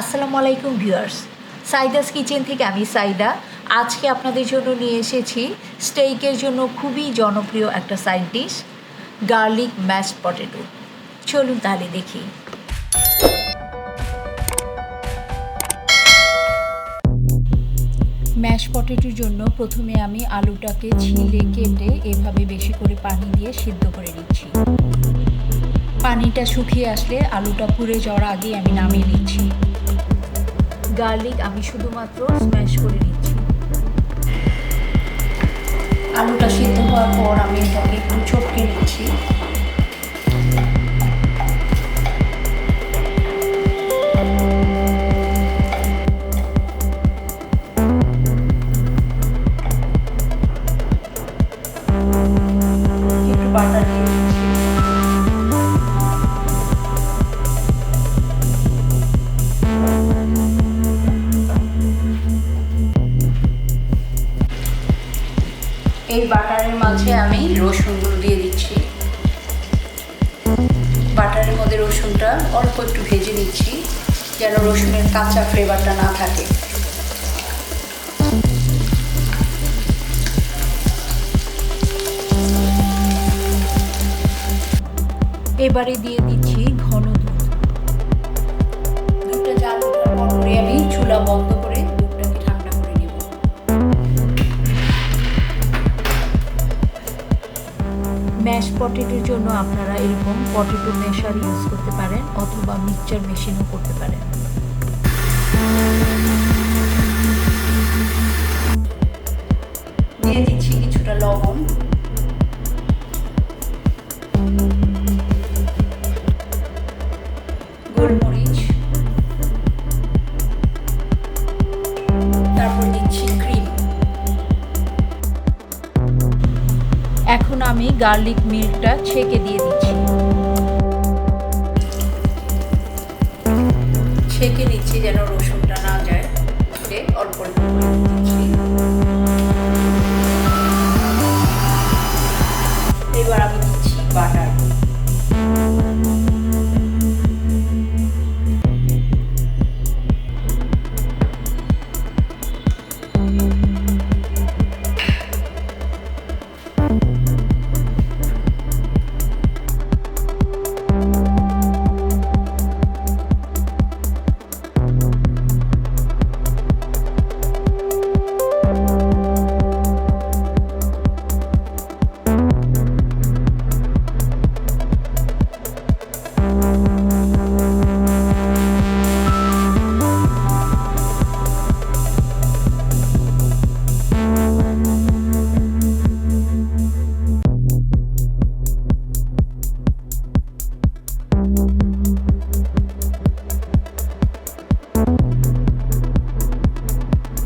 আসসালামু আলাইকুম viewers, Saida's kitchen থেকে আমি সাইদা। আজকে আপনাদের জন্য নিয়ে এসেছি স্টেকের জন্য খুবই জনপ্রিয় একটা side dish, garlic mashed potato. চলুন তাহলে দেখি। ম্যাশ পটেটোর জন্য প্রথমে আমি আলুটাকে ছিলে কেটে এভাবে বেশি করে পানি দিয়ে সিদ্ধ করে নিচ্ছি। পানিটা শুকিয়ে আসলে আলুটা পুড়ে যাওয়ার আগেই আমি নামিয়ে নিচ্ছি। গার্লিক আমি শুধুমাত্র স্ম্যাশ করে নিচ্ছি। আলুটা সিদ্ধ হওয়ার পর আমি এটাকে একটু চটকে নিচ্ছি। একটু বাটার দিয়ে দিচ্ছি। এই বাটারের মাঝে আমি রসুনগুলো দিয়ে দিচ্ছি। বাটারের মধ্যে রসুনটা অল্প একটু ভেজে নিচ্ছি যেন রসুনের কাঁচা ফ্লেভারটা না থাকে। এবারে দিয়ে দিচ্ছি ঘন দুধ। দুধটা জাল ওঠার পরে আমি চুলা বন্ধ করে দুধটাকে ঠান্ডা করে নেব। ম্যাশ পটেটোর জন্য আপনারা এরকম পটেটো ম্যাশার ইউজ করতে পারেন অথবা মিক্সচার মেশিনও করতে পারেন। দিয়ে দিচ্ছি কিছুটা লবণ, গোলমরিচ, তারপর দিচ্ছি ক্রিম। এখন আমি গার্লিক মিল্কটা ছেঁকে দিয়ে দিচ্ছি। ছেঁকে দিচ্ছি যেন রসুনটা না যায়, অল্প অল্প করে দিচ্ছি। এবার আমি দিচ্ছি বাটার।